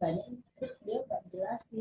banyak terus dia nggak jelasin.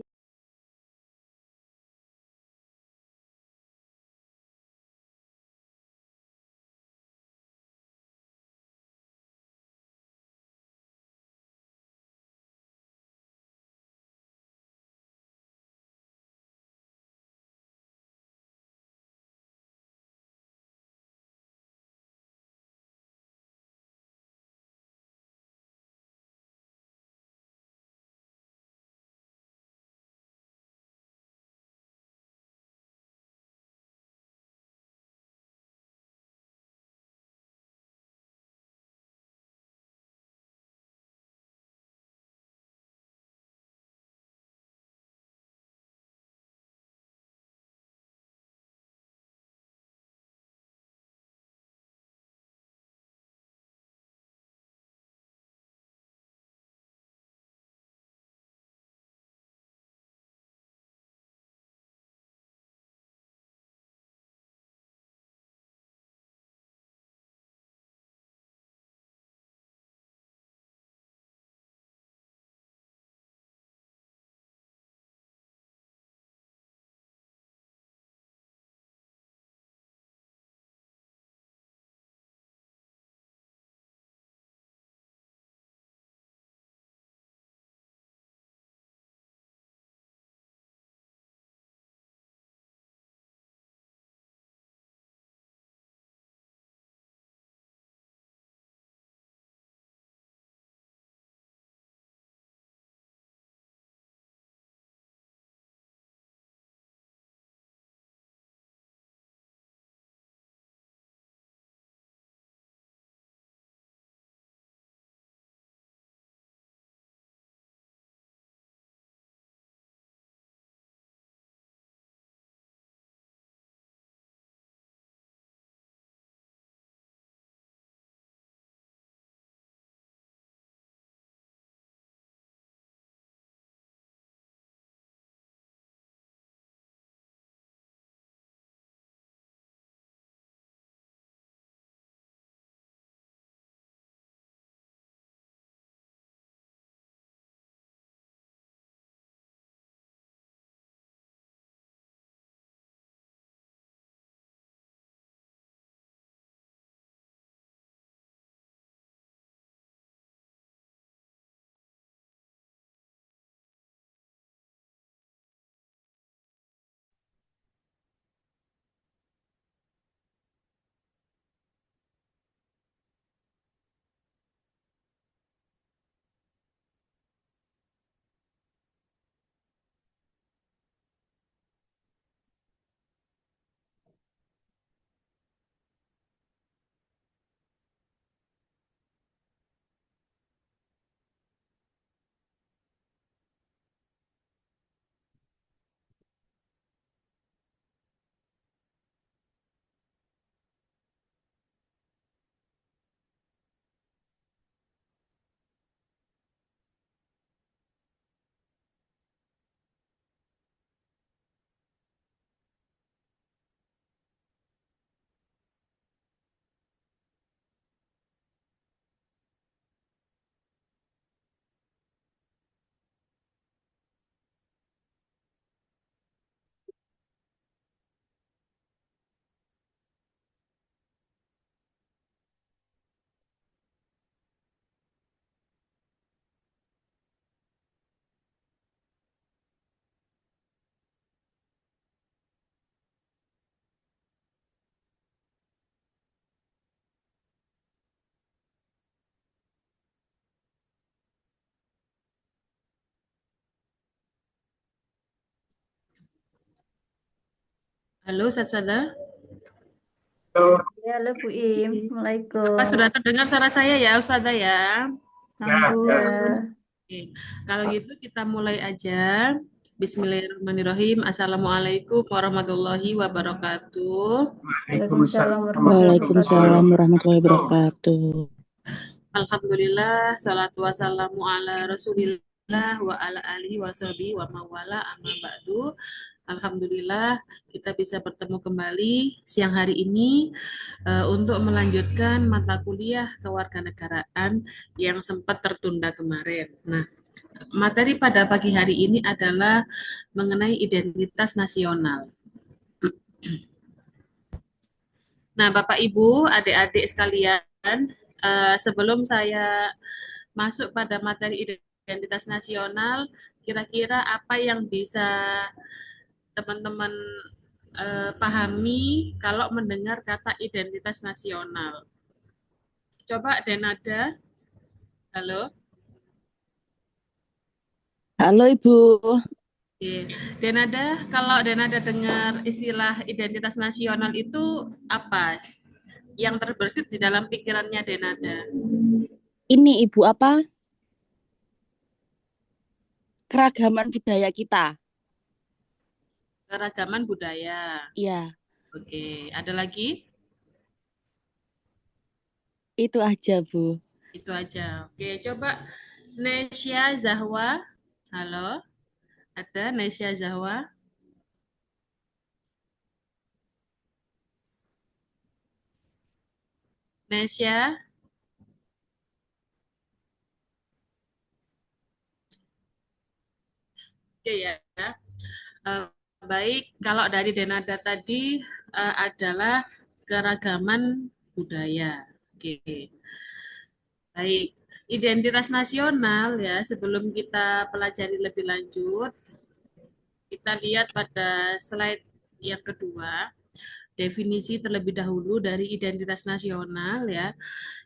Halo, Satsada. Ya, halo Bu Im. Apa Assalamualaikum. sudah terdengar suara saya ya, Ustazah ya? Ya, Oke. Kalau gitu kita mulai aja. Bismillahirrahmanirrahim. Assalamualaikum warahmatullahi wabarakatuh. Waalaikumsalam warahmatullahi Waalaikumsalam wabarakatuh. warahmatullahi wabarakatuh. Alhamdulillah, salatu wassalamu ala rasulillah wa ala alihi wa sahbihi wa mawala amma ba'du. Alhamdulillah kita bisa bertemu kembali siang hari ini untuk melanjutkan mata kuliah kewarganegaraan yang sempat tertunda kemarin. Nah, Materi pada pagi hari ini adalah mengenai identitas nasional. Nah, Bapak Ibu, adik-adik sekalian, sebelum saya masuk pada materi identitas nasional, kira-kira apa yang bisa teman-teman pahami kalau mendengar kata identitas nasional? Coba Denada, halo. Halo Ibu, Oke. Denada, kalau Denada dengar istilah identitas nasional itu apa yang terbersit di dalam pikirannya Denada? ini Ibu apa? Keragaman budaya kita. Keragaman budaya. Iya, Oke, ada lagi? itu aja Bu. Itu aja. Oke, coba Nesya Zahwa. Halo, ada Nesya Zahwa? Nesya? Oke ya. Eh, baik, kalau dari Denada tadi adalah keragaman budaya. Oke. Baik, identitas nasional ya, sebelum kita pelajari lebih lanjut, kita lihat pada slide yang kedua, definisi terlebih dahulu dari identitas nasional ya.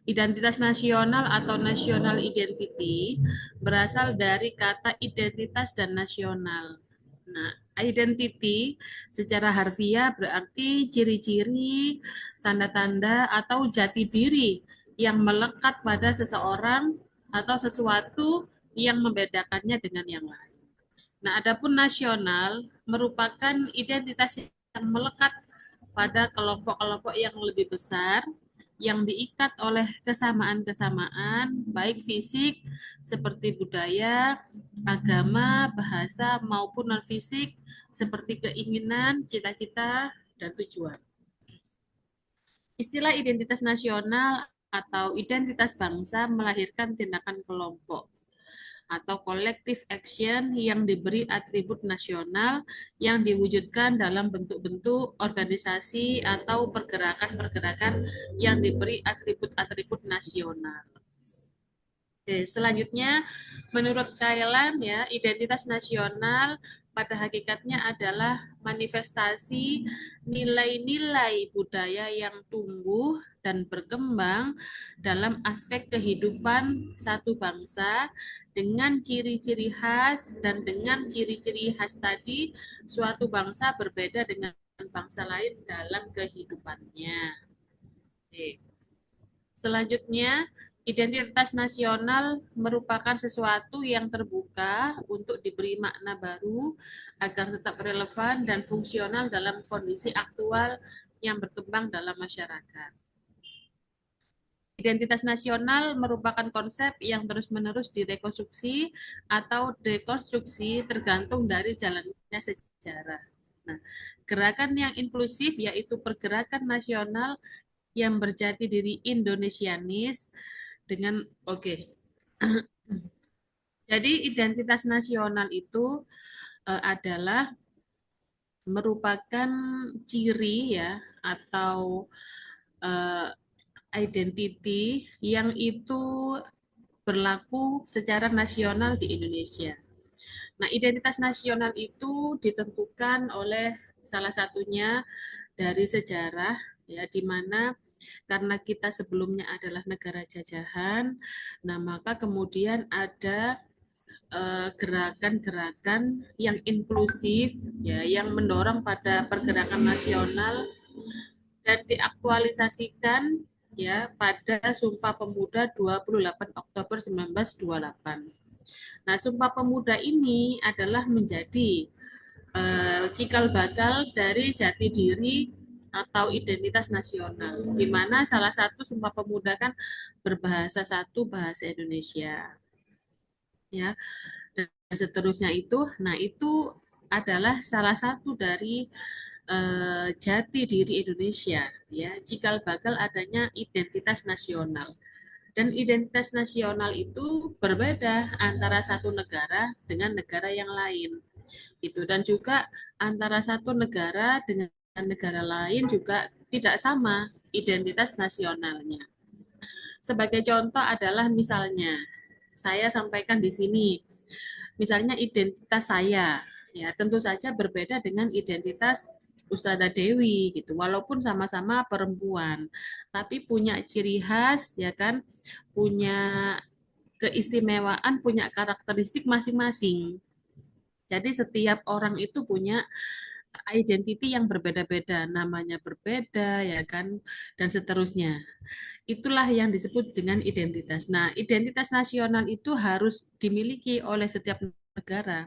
Identitas nasional atau national identity berasal dari kata identitas dan nasional. Nah, identity secara harfiah berarti ciri-ciri, tanda-tanda atau jati diri yang melekat pada seseorang atau sesuatu yang membedakannya dengan yang lain. Nah, adapun nasional merupakan identitas yang melekat pada kelompok-kelompok yang lebih besar yang diikat oleh kesamaan-kesamaan baik fisik seperti budaya, agama, bahasa maupun non-fisik seperti keinginan, cita-cita, dan tujuan. Istilah identitas nasional atau identitas bangsa melahirkan tindakan kelompok atau collective action yang diberi atribut nasional yang diwujudkan dalam bentuk-bentuk organisasi atau pergerakan-pergerakan yang diberi atribut-atribut nasional. Oke, selanjutnya, menurut Kailan ya, identitas nasional pada hakikatnya adalah manifestasi nilai-nilai budaya yang tumbuh dan berkembang dalam aspek kehidupan satu bangsa dengan ciri-ciri khas, dan dengan ciri-ciri khas tadi suatu bangsa berbeda dengan bangsa lain dalam kehidupannya. Oke. Selanjutnya, identitas nasional merupakan sesuatu yang terbuka untuk diberi makna baru agar tetap relevan dan fungsional dalam kondisi aktual yang berkembang dalam masyarakat. Identitas nasional merupakan konsep yang terus-menerus direkonstruksi atau dekonstruksi tergantung dari jalannya sejarah. Nah, gerakan yang inklusif yaitu pergerakan nasional yang berjati diri Indonesianis dengan Jadi identitas nasional itu adalah merupakan ciri ya atau identity yang itu berlaku secara nasional di Indonesia. Nah, identitas nasional itu ditentukan oleh salah satunya dari sejarah ya, di mana karena kita sebelumnya adalah negara jajahan, nah maka kemudian ada gerakan-gerakan yang inklusif ya, yang mendorong pada pergerakan nasional dan diaktualisasikan ya pada Sumpah Pemuda 28 Oktober 1928. Nah, Sumpah Pemuda ini adalah menjadi cikal bakal dari jati diri atau identitas nasional, di mana salah satu Sumpah Pemuda kan berbahasa satu bahasa Indonesia, ya, dan seterusnya itu. Nah, itu adalah salah satu dari jati diri Indonesia, ya, cikal bakal adanya identitas nasional. Dan identitas nasional itu berbeda antara satu negara dengan negara yang lain. Itu dan juga antara satu negara dengan negara lain juga tidak sama identitas nasionalnya. Sebagai contoh adalah misalnya saya sampaikan di sini, misalnya identitas saya, ya tentu saja berbeda dengan identitas Ustazah Dewi gitu. Walaupun sama-sama perempuan, tapi punya ciri khas ya kan, punya keistimewaan, punya karakteristik masing-masing. Jadi setiap orang itu punya identity yang berbeda-beda, namanya berbeda ya kan, dan seterusnya. Itulah yang disebut dengan identitas. Nah, identitas nasional itu harus dimiliki oleh setiap negara.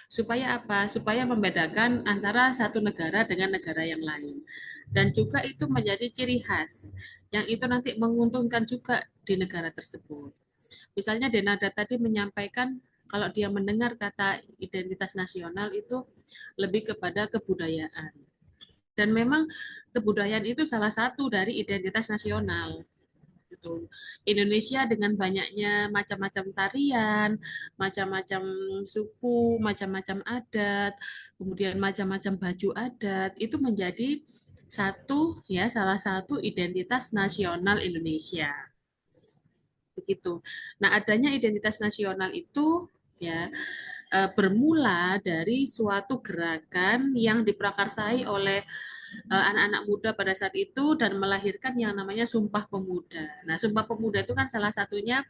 Supaya apa? Supaya membedakan antara satu negara dengan negara yang lain. Dan juga itu menjadi ciri khas yang itu nanti menguntungkan juga di negara tersebut. Misalnya Denada tadi menyampaikan kalau dia mendengar kata identitas nasional itu lebih kepada kebudayaan. Dan memang kebudayaan itu salah satu dari identitas nasional. Gitu. Indonesia dengan banyaknya macam-macam tarian, macam-macam suku, macam-macam adat, kemudian macam-macam baju adat, itu menjadi satu ya salah satu identitas nasional Indonesia. Begitu. Nah, adanya identitas nasional itu ya bermula dari suatu gerakan yang diprakarsai oleh anak-anak muda pada saat itu dan melahirkan yang namanya Sumpah Pemuda. Nah, Sumpah Pemuda itu kan salah satunya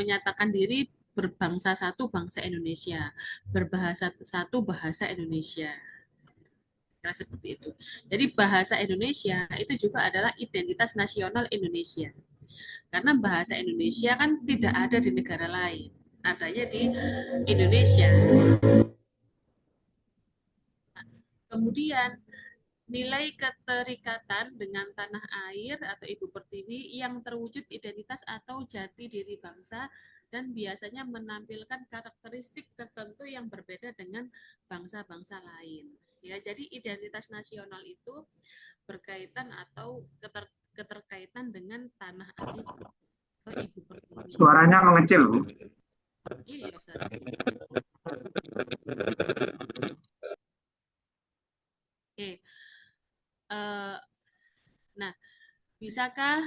menyatakan diri berbangsa satu bangsa Indonesia, berbahasa satu bahasa Indonesia. Kira seperti itu. Jadi bahasa Indonesia itu juga adalah identitas nasional Indonesia. Karena bahasa Indonesia kan tidak ada di negara lain, adanya di Indonesia. Kemudian nilai keterikatan dengan tanah air atau ibu pertiwi yang terwujud identitas atau jati diri bangsa dan biasanya menampilkan karakteristik tertentu yang berbeda dengan bangsa-bangsa lain. Ya, jadi identitas nasional itu berkaitan atau keterkaitan dengan tanah air atau ibu pertiwi. Suaranya mengecil, Bu. Iya, Ustaz. Oke. Nah, bisakah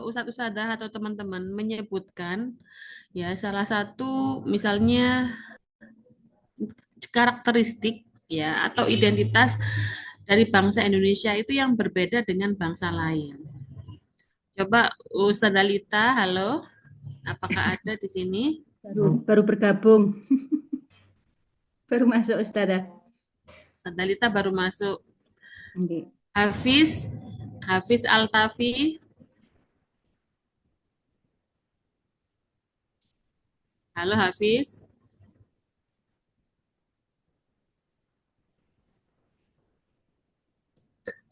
Ustadz-Ustadzah atau teman-teman menyebutkan ya salah satu misalnya karakteristik ya atau identitas dari bangsa Indonesia itu yang berbeda dengan bangsa lain? Coba Ustadzah Dalita, halo. Apakah ada di sini? Baru bergabung. Baru masuk Ustazah. Ustadzah Dalita baru masuk. Oke. Hafiz Altafi. Halo Hafiz.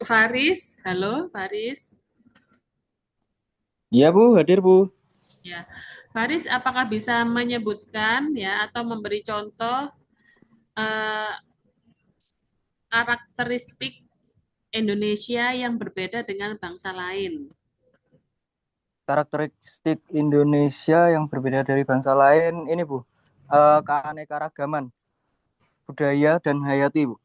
Faris, halo Faris. Iya Bu, hadir Bu. Ya, Faris, apakah bisa menyebutkan ya atau memberi contoh eh, karakteristik Indonesia yang berbeda dengan bangsa lain? Karakteristik Indonesia yang berbeda dari bangsa lain ini Bu, keanekaragaman budaya dan hayati Bu.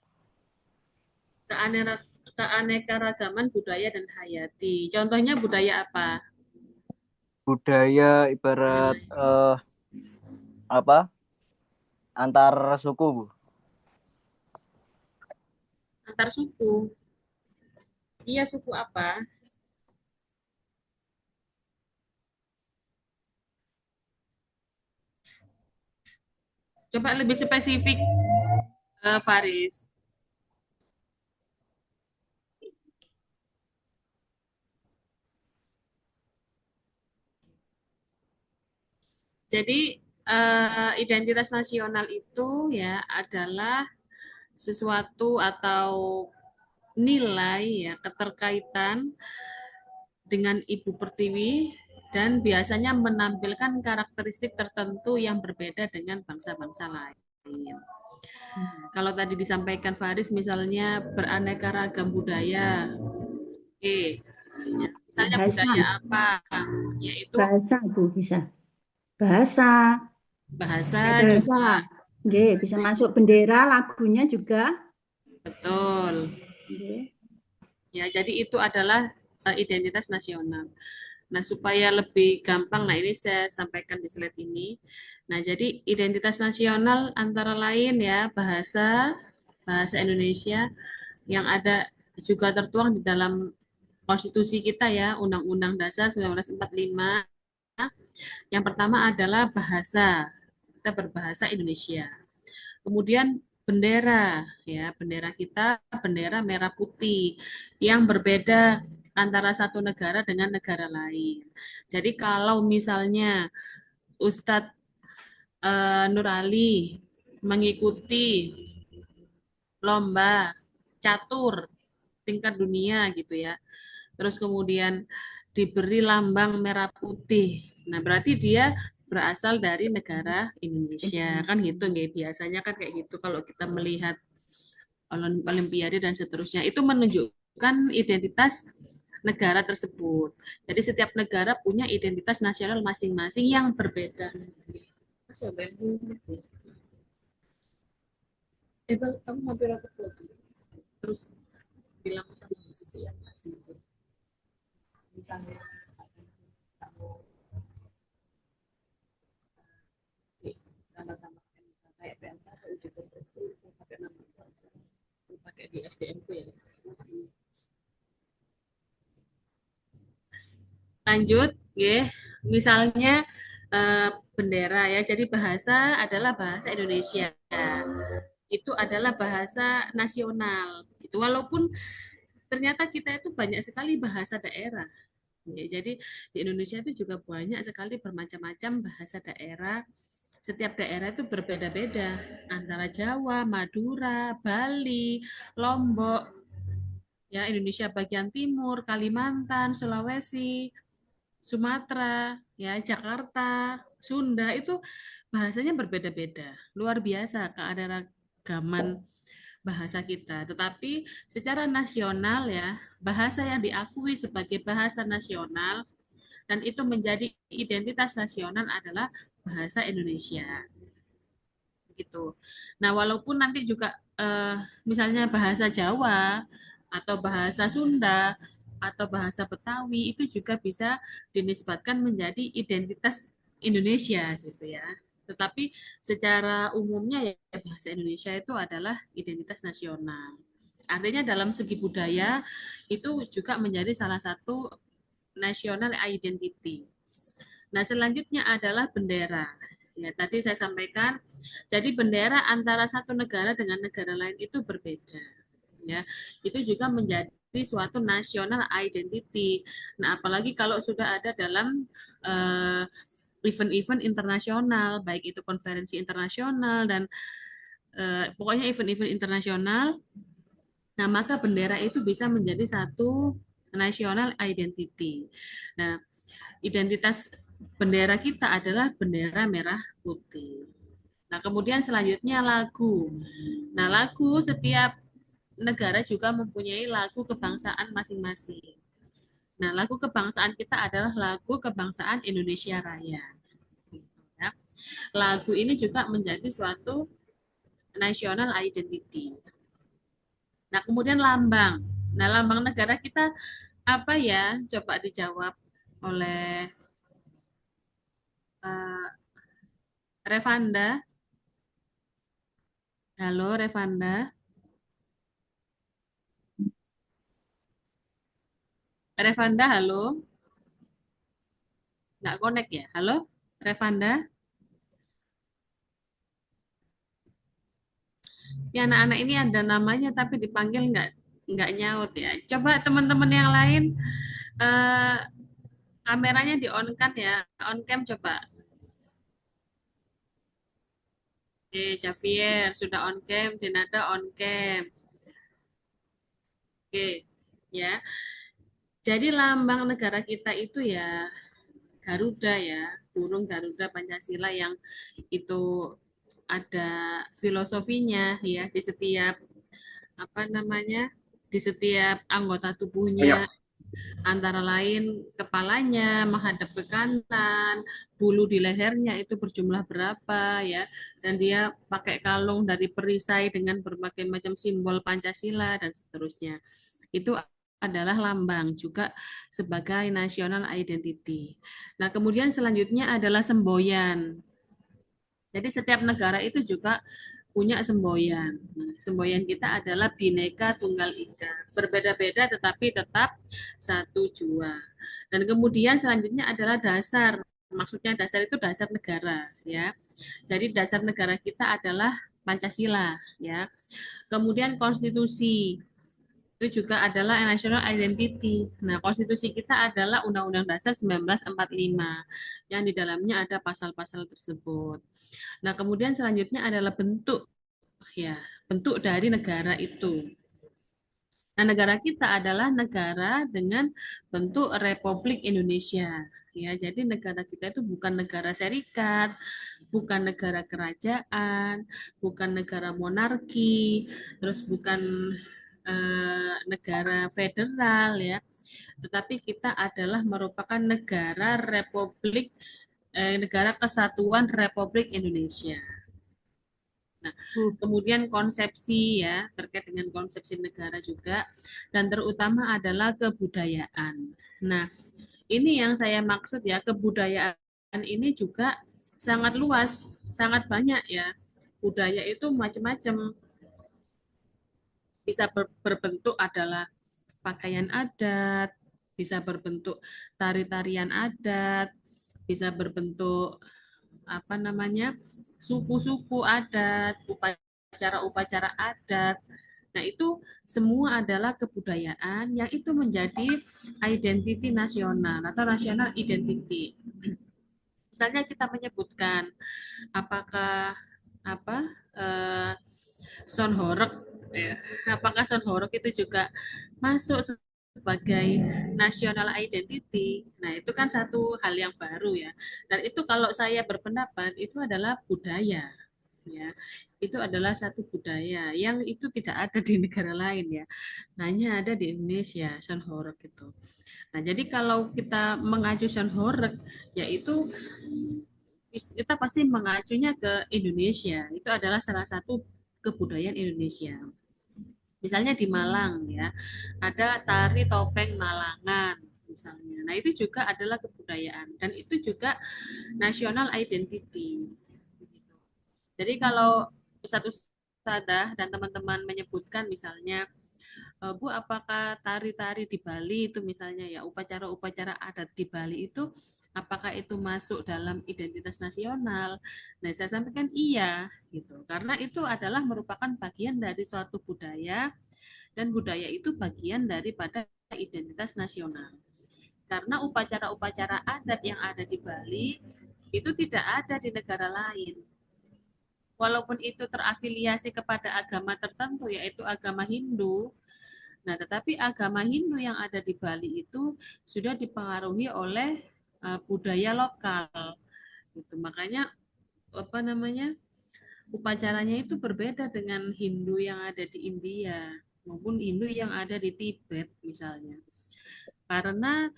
Keanekaragaman budaya dan hayati. Contohnya budaya apa? Budaya ibarat apa? Antar suku Bu. Antar suku. Iya, suku apa? Coba lebih spesifik, Faris. Jadi identitas nasional itu ya adalah sesuatu atau nilai ya keterkaitan dengan Ibu Pertiwi dan biasanya menampilkan karakteristik tertentu yang berbeda dengan bangsa-bangsa lain. Kalau tadi disampaikan Faris misalnya beraneka ragam budaya. Oke. misalnya Bahasa, budaya apa, yaitu bahasa Bu bisa. Bahasa, bahasa bahasa. juga Nggih, bisa masuk bendera, lagunya juga. betul. Nggih. Ya, jadi itu adalah identitas nasional. Nah, supaya lebih gampang, nah ini saya sampaikan di slide ini. Nah, jadi identitas nasional antara lain ya bahasa Indonesia yang ada juga tertuang di dalam konstitusi kita ya, Undang-Undang Dasar 1945. Yang pertama adalah bahasa. Kita berbahasa Indonesia. Kemudian bendera ya, bendera kita bendera merah putih yang berbeda antara satu negara dengan negara lain. Jadi kalau misalnya Ustadz Nur Ali mengikuti lomba catur tingkat dunia gitu ya. Terus kemudian diberi lambang merah putih. Nah, berarti dia berasal dari negara Indonesia. Kan gitu nggak? Biasanya kan kayak gitu kalau kita melihat olimpiade dan seterusnya. Itu menunjukkan identitas negara tersebut. Jadi setiap negara punya identitas nasional masing-masing yang berbeda. Mas, ya, kamu mampir aku foto. Terus bilang sama gitu ya. Tambah-tambah kayak PNK atau uji kompetensi pakai nama pakai di SDM ku ya. Lanjut, ya. Misalnya bendera ya. Jadi bahasa adalah bahasa Indonesia. Itu adalah bahasa nasional. Itu walaupun ternyata kita itu banyak sekali bahasa daerah. Ya, jadi di Indonesia itu juga banyak sekali bermacam-macam bahasa daerah. Setiap daerah itu berbeda-beda antara Jawa, Madura, Bali, Lombok, ya Indonesia bagian timur, Kalimantan, Sulawesi, Sumatera, ya Jakarta, Sunda itu bahasanya berbeda-beda. Luar biasa keanekaragaman bahasa kita. Tetapi secara nasional ya, bahasa yang diakui sebagai bahasa nasional dan itu menjadi identitas nasional adalah bahasa Indonesia. Gitu. Nah, walaupun nanti juga misalnya bahasa Jawa atau bahasa Sunda atau bahasa Betawi itu juga bisa dinisbatkan menjadi identitas Indonesia gitu ya. Tetapi secara umumnya ya bahasa Indonesia itu adalah identitas nasional. Artinya dalam segi budaya itu juga menjadi salah satu national identity. Nah, selanjutnya adalah bendera. Ya, tadi saya sampaikan, jadi bendera antara satu negara dengan negara lain itu berbeda. Ya, itu juga menjadi suatu national identity. Nah, apalagi kalau sudah ada dalam event-event internasional, baik itu konferensi internasional dan pokoknya event-event internasional. Nah, maka bendera itu bisa menjadi satu national identity. Nah, identitas bendera kita adalah bendera merah putih. Nah, kemudian selanjutnya lagu. Nah, lagu setiap negara juga mempunyai lagu kebangsaan masing-masing. Nah, lagu kebangsaan kita adalah lagu kebangsaan Indonesia Raya. Ya. Lagu ini juga menjadi suatu national identity. Nah, kemudian lambang. Nah, lambang negara kita apa ya? Coba dijawab oleh Revanda. Halo, Revanda. Revanda, halo. Nggak connect ya? Halo, Revanda. Ya, anak-anak ini ada namanya tapi dipanggil nggak nyaut ya. Coba teman-teman yang lain eh, kameranya di on kan ya, on cam coba. Javier sudah on cam, Dinada on cam. Oke, ya. Jadi lambang negara kita itu ya Garuda ya, burung Garuda Pancasila yang itu ada filosofinya ya di setiap apa namanya di setiap anggota tubuhnya Antara lain kepalanya menghadap ke kanan, bulu di lehernya itu berjumlah berapa ya, dan dia pakai kalung dari perisai dengan berbagai macam simbol Pancasila dan seterusnya. Itu adalah lambang juga sebagai national identity. Nah, kemudian selanjutnya adalah semboyan. Jadi setiap negara itu juga punya semboyan. Nah, semboyan kita adalah Bhinneka Tunggal Ika. Berbeda-beda tetapi tetap satu jua. Dan kemudian selanjutnya adalah dasar. Maksudnya dasar itu dasar negara, ya. Jadi dasar negara kita adalah Pancasila, ya. Kemudian konstitusi itu juga adalah national identity. Nah, konstitusi kita adalah Undang-Undang Dasar 1945 yang di dalamnya ada pasal-pasal tersebut. Nah, kemudian selanjutnya adalah bentuk, ya, bentuk dari negara itu. Nah, negara kita adalah negara dengan bentuk Republik Indonesia. Ya, jadi negara kita itu bukan negara serikat, bukan negara kerajaan, bukan negara monarki, terus bukan negara federal ya, tetapi kita adalah merupakan negara Republik negara Kesatuan Republik Indonesia. Nah, kemudian konsepsi ya, terkait dengan konsepsi negara juga, dan terutama adalah kebudayaan. Nah, ini yang saya maksud ya, kebudayaan ini juga sangat luas, sangat banyak ya. Budaya itu macam-macam, bisa berbentuk adalah pakaian adat, bisa berbentuk tari-tarian adat, bisa berbentuk apa namanya suku-suku adat, upacara-upacara adat. Nah, itu semua adalah kebudayaan yang itu menjadi identity nasional atau national identity. Misalnya kita menyebutkan apakah apa Son Horeg ya. Apakah Son Horeg itu juga masuk sebagai national identity? Nah, itu kan satu hal yang baru ya. Dan itu kalau saya berpendapat itu adalah budaya ya. Itu adalah satu budaya yang itu tidak ada di negara lain ya. Hanya ada di Indonesia Son Horeg itu. Nah, jadi kalau kita mengacu Son Horeg yaitu kita pasti mengacunya ke Indonesia. Itu adalah salah satu kebudayaan Indonesia. Misalnya di Malang ya, ada tari topeng Malangan misalnya. Nah, itu juga adalah kebudayaan dan itu juga national identity. Jadi kalau satu Sadah dan teman-teman menyebutkan misalnya, Bu, apakah tari-tari di Bali itu misalnya ya upacara-upacara adat di Bali itu apakah itu masuk dalam identitas nasional? Nah, saya sampaikan iya gitu. Karena itu adalah merupakan bagian dari suatu budaya dan budaya itu bagian daripada identitas nasional. Karena upacara-upacara adat yang ada di Bali itu tidak ada di negara lain. Walaupun itu terafiliasi kepada agama tertentu yaitu agama Hindu, nah, tetapi agama Hindu yang ada di Bali itu sudah dipengaruhi oleh budaya lokal. Gitu. Makanya apa namanya? Upacaranya itu berbeda dengan Hindu yang ada di India maupun Hindu yang ada di Tibet misalnya. Karena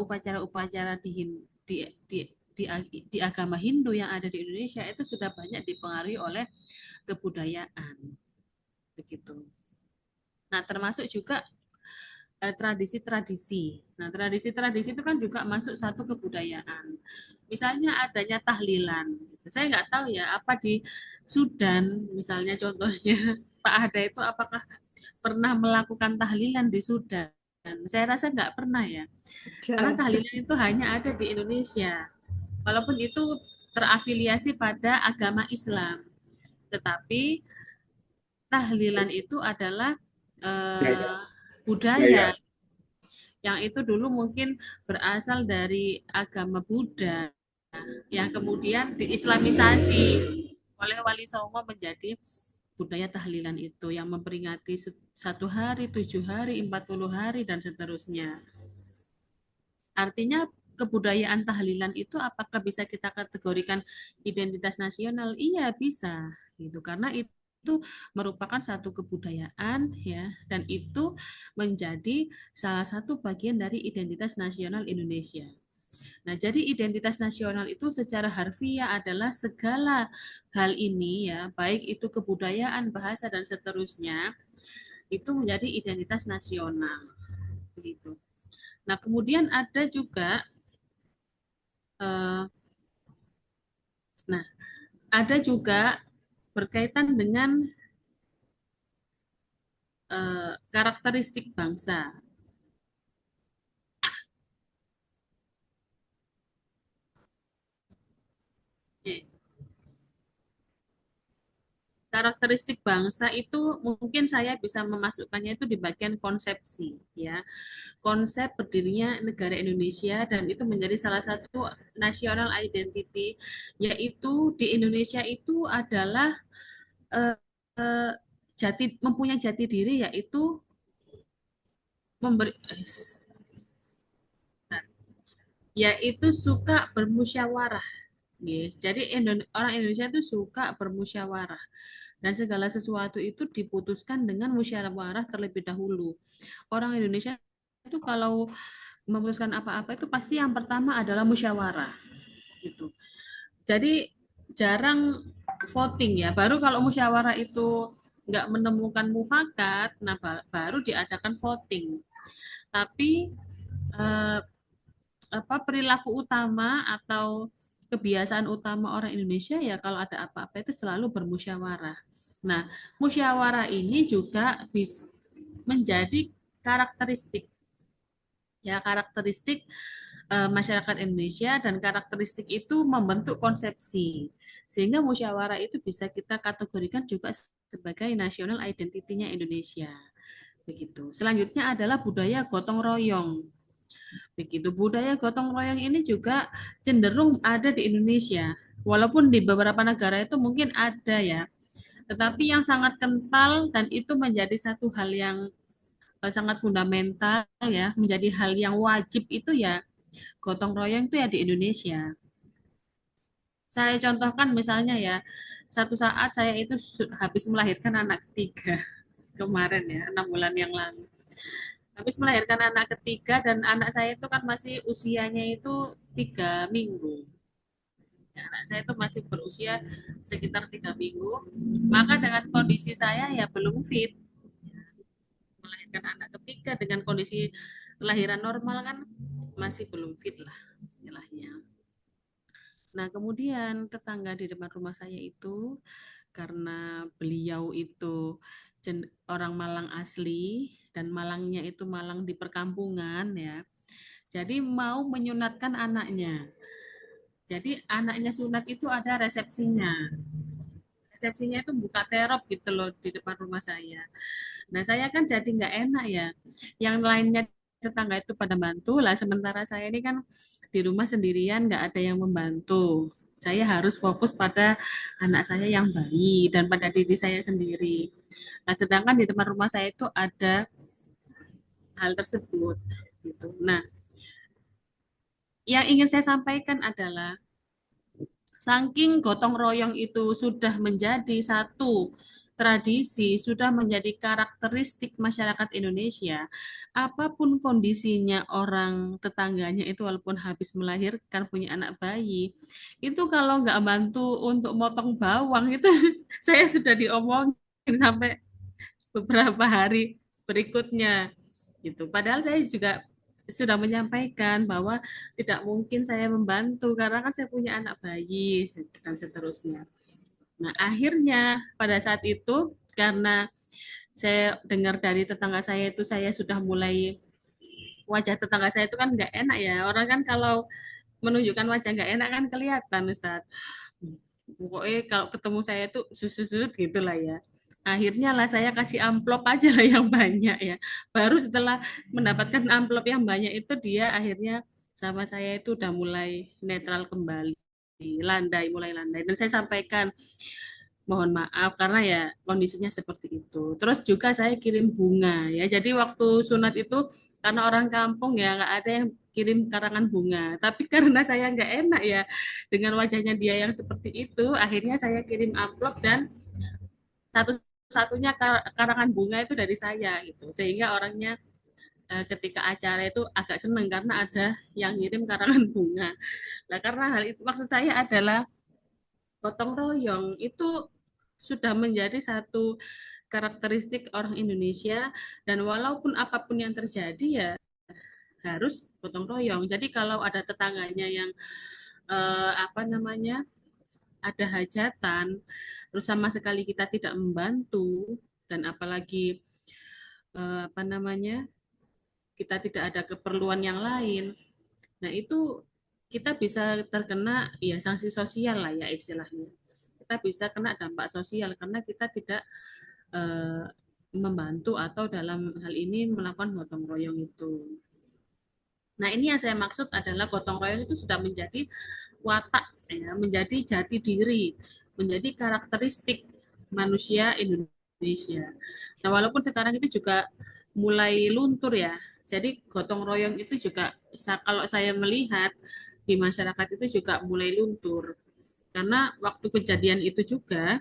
upacara-upacara di agama Hindu yang ada di Indonesia itu sudah banyak dipengaruhi oleh kebudayaan. Begitu. Nah, termasuk juga tradisi-tradisi. Nah, tradisi-tradisi itu kan juga masuk satu kebudayaan. Misalnya adanya tahlilan. Saya nggak tahu ya, apa di Sudan, misalnya contohnya, Pak Hada itu apakah pernah melakukan tahlilan di Sudan? Saya rasa nggak pernah ya. Karena tahlilan itu hanya ada di Indonesia. Walaupun itu terafiliasi pada agama Islam. Tetapi tahlilan itu adalah budaya yang itu dulu mungkin berasal dari agama Buddha yang kemudian diislamisasi oleh Wali Songo menjadi budaya tahlilan itu yang memperingati 1 hari, 7 hari, 40 hari dan seterusnya. Artinya kebudayaan tahlilan itu apakah bisa kita kategorikan identitas nasional? Iya bisa, gitu. Karena itu itu merupakan satu kebudayaan ya, dan itu menjadi salah satu bagian dari identitas nasional Indonesia. Nah, jadi identitas nasional itu secara harfiah adalah segala hal ini ya, baik itu kebudayaan, bahasa dan seterusnya, itu menjadi identitas nasional. Begitu. Nah, kemudian ada juga ada juga berkaitan dengan karakteristik bangsa. Oke. Karakteristik bangsa itu mungkin saya bisa memasukkannya itu di bagian konsepsi ya. Konsep berdirinya negara Indonesia dan itu menjadi salah satu national identity, yaitu di Indonesia itu adalah eh, eh, mempunyai jati diri, yaitu memberi yaitu suka bermusyawarah. Jadi orang Indonesia itu suka bermusyawarah dan segala sesuatu itu diputuskan dengan musyawarah terlebih dahulu. Orang Indonesia itu kalau memutuskan apa-apa itu pasti yang pertama adalah musyawarah gitu. Jadi jarang voting ya. Baru kalau musyawarah itu nggak menemukan mufakat, nah baru diadakan voting. Tapi eh, perilaku utama atau kebiasaan utama orang Indonesia ya kalau ada apa-apa itu selalu bermusyawarah. Nah, musyawarah ini juga bisa menjadi karakteristik masyarakat Indonesia, dan karakteristik itu membentuk konsepsi. Sehingga musyawarah itu bisa kita kategorikan juga sebagai national identity-nya Indonesia. Begitu. Selanjutnya adalah budaya gotong royong. Begitu. Budaya gotong royong ini juga cenderung ada di Indonesia. Walaupun di beberapa negara itu mungkin ada ya. Tetapi yang sangat kental dan itu menjadi satu hal yang sangat fundamental ya, menjadi hal yang wajib itu ya gotong royong itu ya di Indonesia. Saya contohkan misalnya ya, satu saat saya itu habis melahirkan anak ketiga kemarin ya, 6 bulan yang lalu. Habis melahirkan anak ketiga dan anak saya itu kan masih usianya itu 3 minggu. Ya, anak saya itu masih berusia sekitar 3 minggu. Maka dengan kondisi saya ya belum fit. Melahirkan anak ketiga dengan kondisi kelahiran normal kan masih belum fit lah istilahnya. Nah, kemudian tetangga di depan rumah saya itu, karena beliau itu orang Malang asli, dan Malangnya itu Malang di perkampungan ya, jadi mau menyunatkan anaknya. Jadi anaknya sunat itu ada resepsinya. Resepsinya itu buka terop gitu loh di depan rumah saya. Nah, saya kan jadi nggak enak ya. Yang lainnya tetangga itu pada bantu lah, sementara saya ini kan di rumah sendirian, nggak ada yang membantu. Saya harus fokus pada anak saya yang bayi dan pada diri saya sendiri. Nah, sedangkan di depan rumah saya itu ada hal tersebut gitu. Nah, yang ingin saya sampaikan adalah saking gotong royong itu sudah menjadi satu tradisi, sudah menjadi karakteristik masyarakat Indonesia, apapun kondisinya orang tetangganya itu walaupun habis melahirkan punya anak bayi, itu kalau nggak bantu untuk motong bawang itu saya sudah diomongin sampai beberapa hari berikutnya gitu. Padahal saya juga sudah menyampaikan bahwa tidak mungkin saya membantu karena kan saya punya anak bayi dan seterusnya. Nah, akhirnya pada saat itu karena saya dengar dari tetangga saya itu, saya sudah mulai, wajah tetangga saya itu kan nggak enak ya. Orang kan kalau menunjukkan wajah nggak enak kan kelihatan, Ustaz. Pokoknya kalau ketemu saya itu susut-susut gitulah ya. Akhirnya lah saya kasih amplop aja lah yang banyak ya. Baru setelah mendapatkan amplop yang banyak itu dia akhirnya sama saya itu udah mulai netral kembali, mulai landai. Dan saya sampaikan mohon maaf karena ya kondisinya seperti itu. Terus juga saya kirim bunga ya. Jadi waktu sunat itu karena orang kampung ya nggak ada yang kirim karangan bunga. Tapi karena saya nggak enak ya dengan wajahnya dia yang seperti itu, akhirnya saya kirim amplop dan satu-satunya karangan bunga itu dari saya gitu. Sehingga orangnya ketika acara itu agak seneng karena ada yang ngirim karangan bunga. Nah, karena hal itu maksud saya adalah gotong royong itu sudah menjadi satu karakteristik orang Indonesia dan walaupun apapun yang terjadi ya harus gotong royong. Jadi kalau ada tetangganya yang apa namanya ada hajatan, terus sama sekali kita tidak membantu dan apalagi apa namanya kita tidak ada keperluan yang lain. Nah itu kita bisa terkena ya sanksi sosial lah ya istilahnya. Kita bisa kena dampak sosial karena kita tidak eh, membantu atau dalam hal ini melakukan gotong royong itu. Nah, ini yang saya maksud adalah gotong royong itu sudah menjadi watak, ya, menjadi jati diri, menjadi karakteristik manusia Indonesia. Nah, walaupun sekarang itu juga mulai luntur ya. Jadi gotong royong itu juga kalau saya melihat di masyarakat itu juga mulai luntur. Karena waktu kejadian itu juga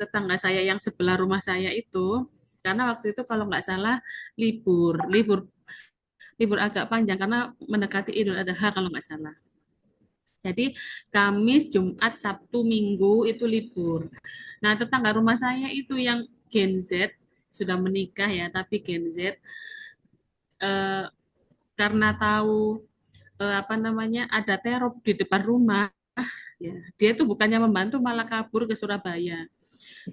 tetangga saya yang sebelah rumah saya itu, karena waktu itu kalau nggak salah libur, libur libur agak panjang karena mendekati Idul Adha kalau nggak salah. Jadi Kamis, Jumat, Sabtu, Minggu itu libur. Nah, tetangga rumah saya itu yang Gen Z sudah menikah ya, tapi Gen Z eh, karena tahu apa namanya ada teror di depan rumah, ya dia tuh bukannya membantu malah kabur ke Surabaya.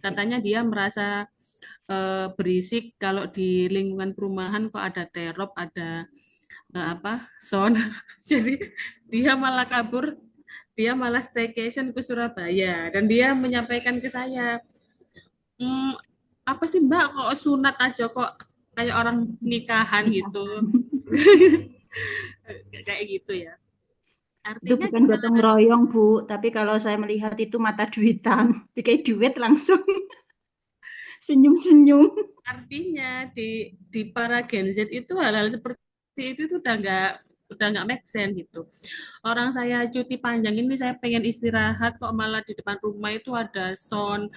Katanya dia merasa berisik kalau di lingkungan perumahan kok ada teror, ada apa sound. Jadi dia malah kabur, dia malah staycation ke Surabaya dan dia menyampaikan ke saya, apa sih Mbak kok sunat aja kok kayak orang nikahan gitu. Kayak gitu ya. Itu Artinya bukan gotong royong, Bu, tapi kalau saya melihat itu mata duitan. Dikai duit langsung senyum-senyum. artinya di para Gen Z itu hal-hal seperti itu tuh udah nggak make sense gitu. Orang saya cuti panjang ini saya pengen istirahat kok malah di depan rumah itu ada sound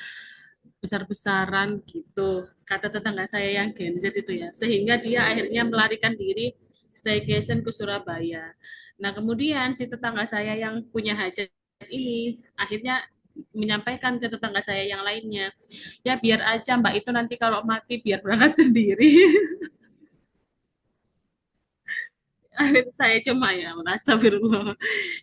besar-besaran gitu. Kata tetangga saya yang Gen Z itu ya. Sehingga dia akhirnya melarikan diri staycation ke Surabaya. Nah, kemudian si tetangga saya yang punya hajat ini akhirnya menyampaikan ke tetangga saya yang lainnya, ya biar aja Mbak itu nanti kalau mati biar berangkat sendiri. Saya cuma ya astagfirullah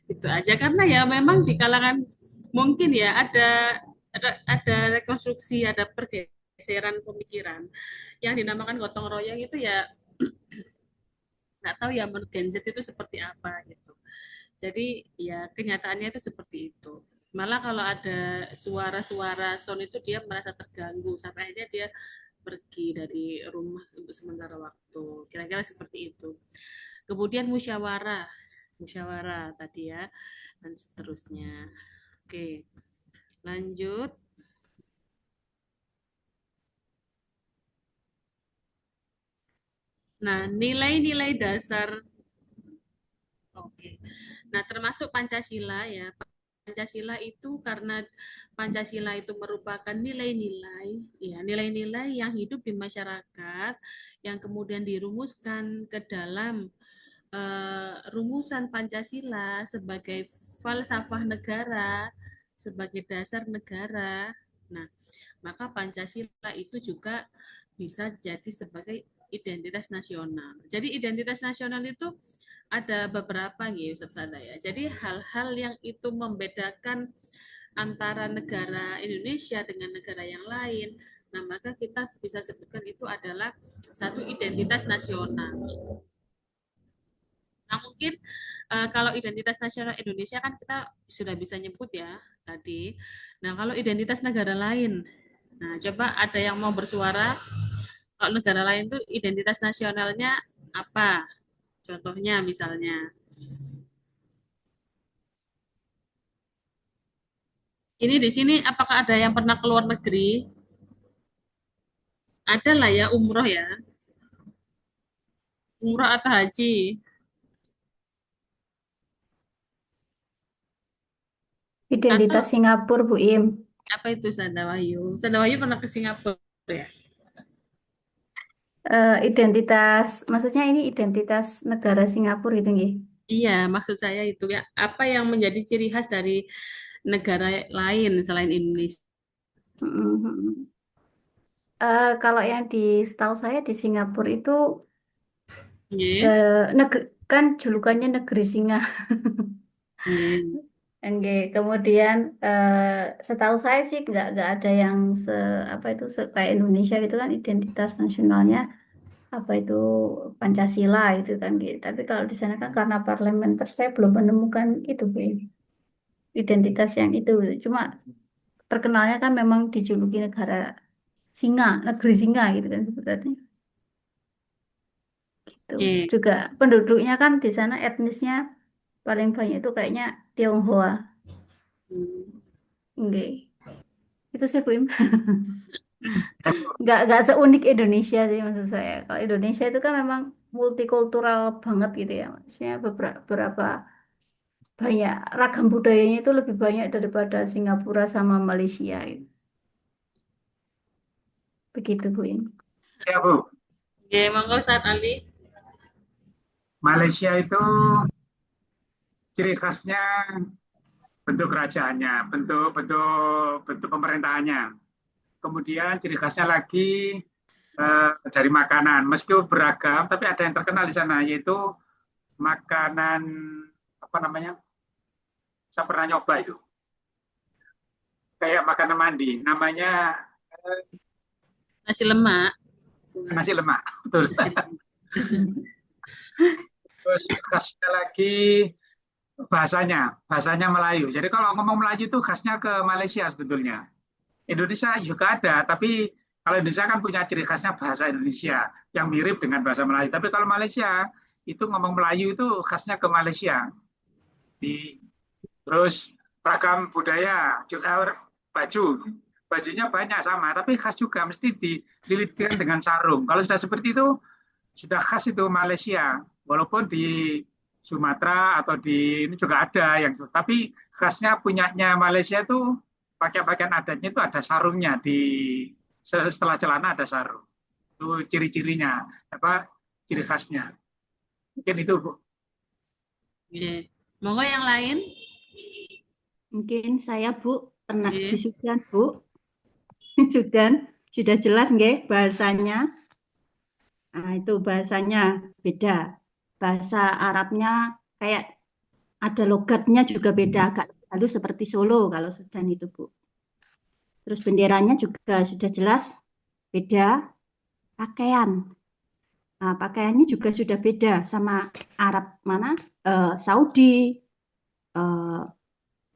itu aja karena ya memang di kalangan mungkin ya ada rekonstruksi, ada pergeseran pemikiran yang dinamakan gotong royong itu ya nggak tahu ya menurut Gen Z itu seperti apa gitu. Jadi ya kenyataannya itu seperti itu. Malah kalau ada suara-suara sound itu dia merasa terganggu sampai akhirnya dia pergi dari rumah untuk sementara waktu. Kira-kira seperti itu. Kemudian musyawarah, musyawarah tadi ya, dan seterusnya. Oke, lanjut. Nah, nilai-nilai dasar. Oke. Nah, termasuk Pancasila ya. Pancasila itu karena Pancasila itu merupakan nilai-nilai, ya, nilai-nilai yang hidup di masyarakat yang kemudian dirumuskan ke dalam rumusan Pancasila sebagai falsafah negara, sebagai dasar negara. Nah, maka Pancasila itu juga bisa jadi sebagai identitas nasional. Jadi identitas nasional itu ada beberapa nih Ustaz Sada ya. Jadi hal-hal yang itu membedakan antara negara Indonesia dengan negara yang lain, nah maka kita bisa sebutkan itu adalah satu identitas nasional. Nah mungkin kalau identitas nasional Indonesia kan kita sudah bisa nyebut ya tadi. Nah kalau identitas negara lain, nah coba ada yang mau bersuara kalau negara lain tuh identitas nasionalnya apa? Contohnya misalnya. Ini di sini apakah ada yang pernah keluar negeri? Ada lah ya umroh ya. Umroh atau haji. Identitas Atau Singapura, Bu Im. Apa itu Sanda Wahyu? Sanda Wahyu pernah ke Singapura ya? Identitas, maksudnya ini identitas negara Singapura itu nggih. Iya, maksud saya itu ya. Apa yang menjadi ciri khas dari negara lain selain Indonesia? Mm-mm. Kalau yang di setahu saya di Singapura itu Nggih, negeri, kan julukannya negeri singa. nggih. Oke, kemudian setahu saya sih nggak ada yang apa itu kayak Indonesia gitu kan identitas nasionalnya apa itu Pancasila itu kan gitu. Tapi kalau di sana kan karena parlementer saya belum menemukan itu Bu ini identitas yang itu. Cuma terkenalnya kan memang dijuluki negara singa, negeri singa gitu kan sebenarnya. Gitu. Nggih. Juga penduduknya kan di sana etnisnya paling banyak itu kayaknya Tionghoa. Hmm. Oke. Itu sih Bu Im. Nggak seunik Indonesia sih maksud saya. Kalau Indonesia itu kan memang multikultural banget gitu ya. Maksudnya beberapa banyak ragam budayanya itu lebih banyak daripada Singapura sama Malaysia. Gitu. Begitu Bu Im. Ya Bu, Nggih, monggo Ustaz Ali. Malaysia itu ciri khasnya bentuk kerajaannya, bentuk bentuk bentuk pemerintahannya. Kemudian ciri khasnya lagi dari makanan. Meski beragam, tapi ada yang terkenal di sana yaitu makanan apa namanya? Saya pernah nyoba itu, kayak makanan mandi. Namanya eh, Nasi lemak. nasi lemak, betul. Nasi lemak. Terus khasnya lagi bahasanya Melayu. Jadi kalau ngomong Melayu itu khasnya ke Malaysia sebetulnya. Indonesia juga ada, tapi kalau Indonesia kan punya ciri khasnya bahasa Indonesia yang mirip dengan bahasa Melayu. Tapi kalau Malaysia itu ngomong Melayu itu khasnya ke Malaysia. Di, terus ragam budaya juga baju, bajunya banyak sama, tapi khas juga mesti dililitkan dengan sarung. Kalau sudah seperti itu sudah khas itu Malaysia. Walaupun di Sumatera atau di ini juga ada yang, tapi khasnya punyanya Malaysia itu pakai pakaian adatnya itu ada sarungnya di setelah celana ada sarung. Itu ciri-cirinya apa ciri khasnya. Mungkin itu Bu. Nggih. Monggo yang lain. Mungkin saya Bu pernah di Nggih. Sudan Bu. Sudah jelas nggih bahasanya. Nah, itu bahasanya beda. Bahasa Arabnya kayak ada logatnya juga beda agak halus seperti Solo kalau Sudan itu Bu. Terus benderanya juga sudah jelas beda pakaian. Nah, pakaiannya juga sudah beda sama Arab mana? Saudi. Eh,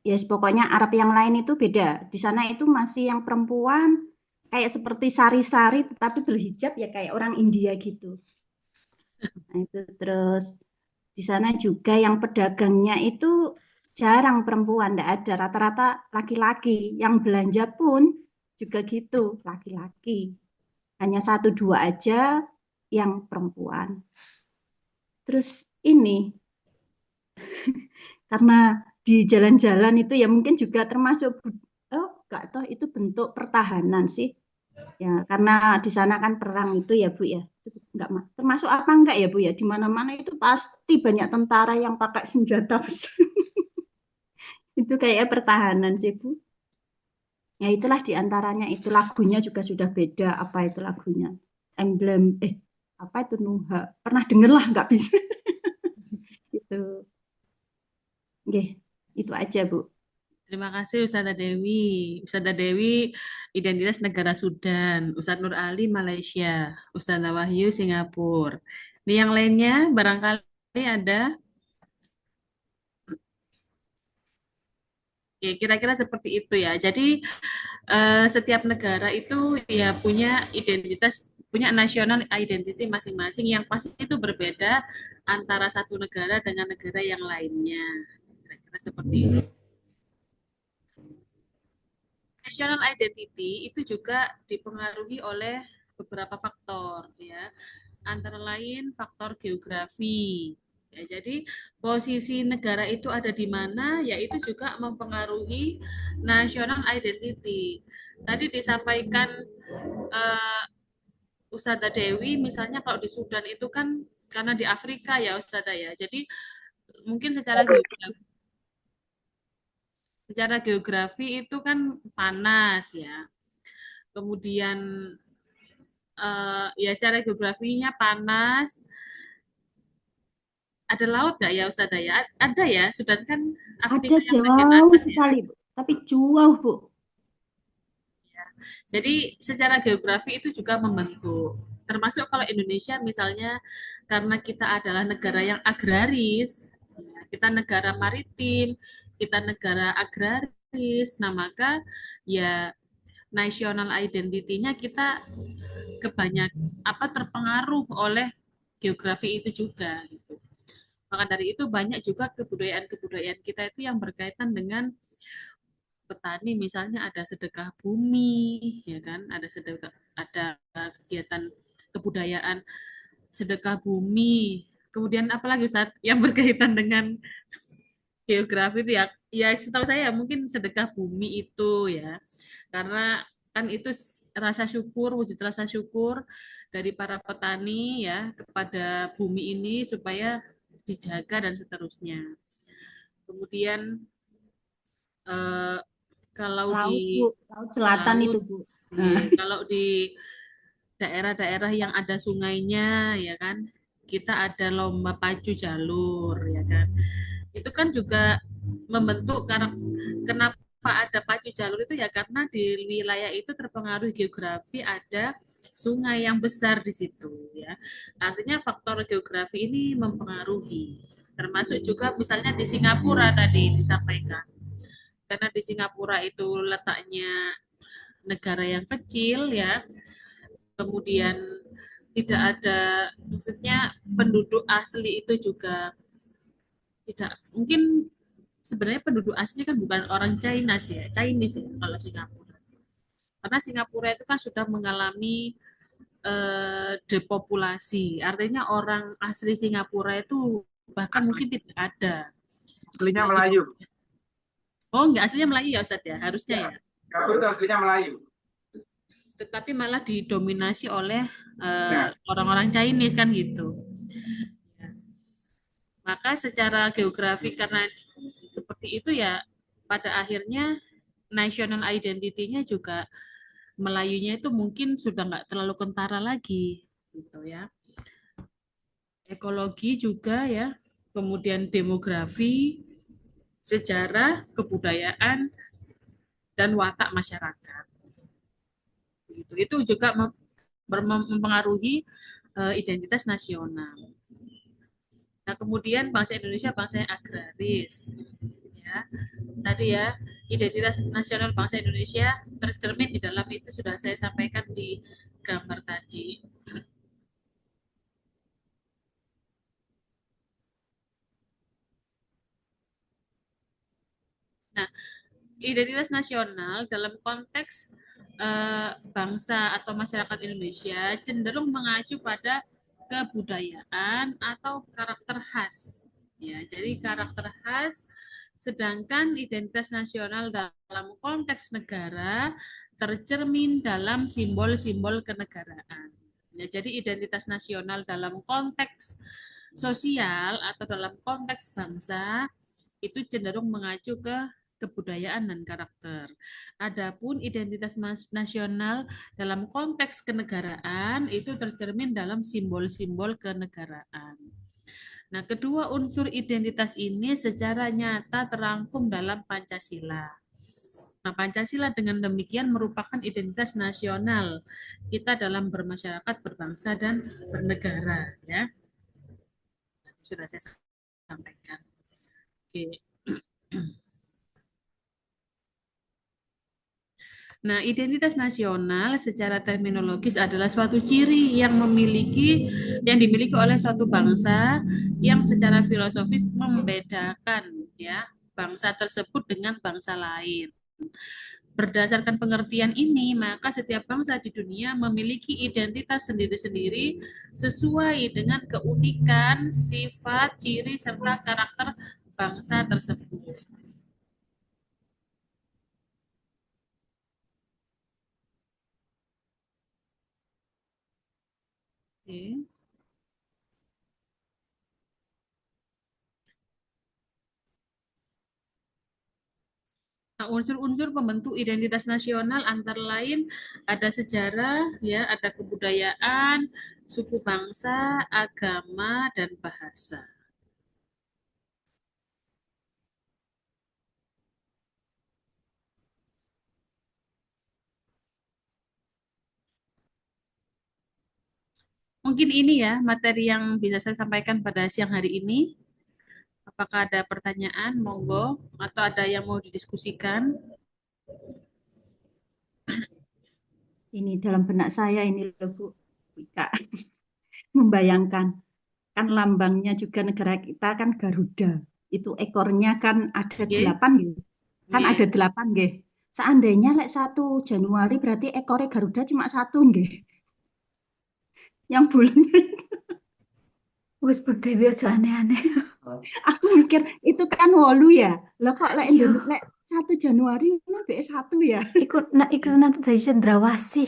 yes, pokoknya Arab yang lain itu beda. Di sana itu masih yang perempuan kayak seperti sari-sari tetapi berhijab ya kayak orang India gitu. Nah, itu terus di sana juga yang pedagangnya itu jarang perempuan, tidak ada rata-rata laki-laki. Yang belanja pun juga gitu, laki-laki. Hanya satu dua aja yang perempuan. Terus ini karena di jalan-jalan itu ya mungkin juga termasuk enggak tahu itu bentuk pertahanan sih. Ya, karena di sana kan perang itu ya Bu ya. Itu enggak termasuk apa enggak ya Bu ya? Di mana-mana itu pasti banyak tentara yang pakai senjata besar. Itu kayak pertahanan sih Bu. Ya itulah di antaranya itu lagunya juga sudah beda apa itu lagunya. Emblem apa itu Nuha. Pernah denger lah enggak bisa. Itu. Nggih, itu aja Bu. Terima kasih Ustazah Dewi. Ustazah Dewi identitas negara Sudan, Ustadz Nur Ali Malaysia, Ustazah Wahyu Singapura. Ini yang lainnya barangkali ada. Oke, kira-kira seperti itu ya. Jadi setiap negara itu ya punya identitas, punya national identity masing-masing yang pasti itu berbeda antara satu negara dengan negara yang lainnya. Kira-kira seperti itu. National identity itu juga dipengaruhi oleh beberapa faktor ya. Antara lain faktor geografi. Ya, jadi posisi negara itu ada di mana, yaitu juga mempengaruhi national identity. Tadi disampaikan eh, Ustazah Dewi, misalnya kalau di Sudan itu kan karena di Afrika ya Ustazah ya, jadi mungkin secara geografi itu kan panas ya. Kemudian ya secara geografinya panas. Ada laut nggak ya Ustazah ya? Ada ya, Sudan kan Ada Afrika yang bagian jauh atas ya. sekali, Bu. Tapi jauh, Bu. Jadi secara geografi itu juga membentuk. Termasuk kalau Indonesia misalnya karena kita adalah negara yang agraris, kita negara maritim, kita negara agraris, nah maka ya national identity-nya kita terpengaruh oleh geografi itu juga gitu. Maka dari itu banyak juga kebudayaan-kebudayaan kita itu yang berkaitan dengan petani, misalnya ada sedekah bumi, ya kan? Ada kegiatan kebudayaan sedekah bumi. Kemudian apalagi Ustaz yang berkaitan dengan geografi itu ya, ya setahu saya mungkin sedekah bumi itu ya. Karena kan itu rasa syukur, wujud rasa syukur dari para petani ya kepada bumi ini supaya dijaga dan seterusnya. Kemudian eh, kalau Laut, di Bu. Laut Selatan itu, laut, Bu. kalau di daerah-daerah yang ada sungainya, ya kan, kita ada lomba pacu jalur, ya kan. Itu kan juga membentuk kenapa ada pacu jalur itu ya karena di wilayah itu terpengaruh geografi ada sungai yang besar di situ, ya. Artinya faktor geografi ini mempengaruhi. Termasuk juga misalnya di Singapura tadi disampaikan. Karena di Singapura itu letaknya negara yang kecil ya, kemudian tidak ada, maksudnya penduduk asli itu juga tidak, mungkin sebenarnya penduduk asli kan bukan orang Chinese ya, Chinese ya kalau Singapura. Karena Singapura itu kan sudah mengalami depopulasi, artinya orang asli Singapura itu bahkan mungkin tidak ada. Aslinya Ya, Melayu. oh, enggak, aslinya Melayu ya Ustadz ya, harusnya ya. Singapura itu aslinya Melayu. Tetapi malah didominasi oleh Nah, orang-orang Chinese kan gitu. Maka secara geografi karena seperti itu ya pada akhirnya national identity-nya juga Melayunya itu mungkin sudah nggak terlalu kentara lagi gitu ya. Ekologi juga ya, kemudian demografi, sejarah, kebudayaan, dan watak masyarakat. Itu juga mempengaruhi identitas nasional. Nah, kemudian bangsa Indonesia bangsa yang agraris. Ya. Tadi ya, identitas nasional bangsa Indonesia tercermin di dalam itu sudah saya sampaikan di gambar tadi. Nah, identitas nasional dalam konteks bangsa atau masyarakat Indonesia cenderung mengacu pada kebudayaan atau karakter khas. Ya, jadi karakter khas, sedangkan identitas nasional dalam konteks negara tercermin dalam simbol-simbol kenegaraan. Ya, jadi identitas nasional dalam konteks sosial atau dalam konteks bangsa itu cenderung mengacu ke kebudayaan dan karakter. Adapun identitas nasional dalam konteks kenegaraan itu tercermin dalam simbol-simbol kenegaraan. Nah, kedua unsur identitas ini secara nyata terangkum dalam Pancasila. Nah, Pancasila dengan demikian merupakan identitas nasional kita dalam bermasyarakat, berbangsa, dan bernegara. Ya, sudah saya sampaikan. Oke. Nah, identitas nasional secara terminologis adalah suatu ciri yang dimiliki oleh suatu bangsa yang secara filosofis membedakan ya bangsa tersebut dengan bangsa lain. berdasarkan pengertian ini, maka setiap bangsa di dunia memiliki identitas sendiri-sendiri sesuai dengan keunikan, sifat, ciri, serta karakter bangsa tersebut. Oke. Nah, unsur-unsur pembentuk identitas nasional antara lain ada sejarah, ya, ada kebudayaan, suku bangsa, agama, dan bahasa. Mungkin ini ya materi yang bisa saya sampaikan pada siang hari ini. Apakah ada pertanyaan? Monggo. Atau ada yang mau didiskusikan? Ini dalam benak saya ini loh Bu, Ika, membayangkan kan lambangnya juga negara kita kan Garuda. Itu ekornya kan ada Oke. 8 gitu. Kan Iya. ada 8 nggih. Seandainya lek 1 Januari berarti ekornya Garuda cuma 1 nggih. Yang bulannya Wis Dewi aja aneh-aneh. aku mikir itu kan 8 ya. Lah kok lek Iya, Indonesia lek 1 Januari ini BS 1 ya. ikut nanti dari cendrawasih.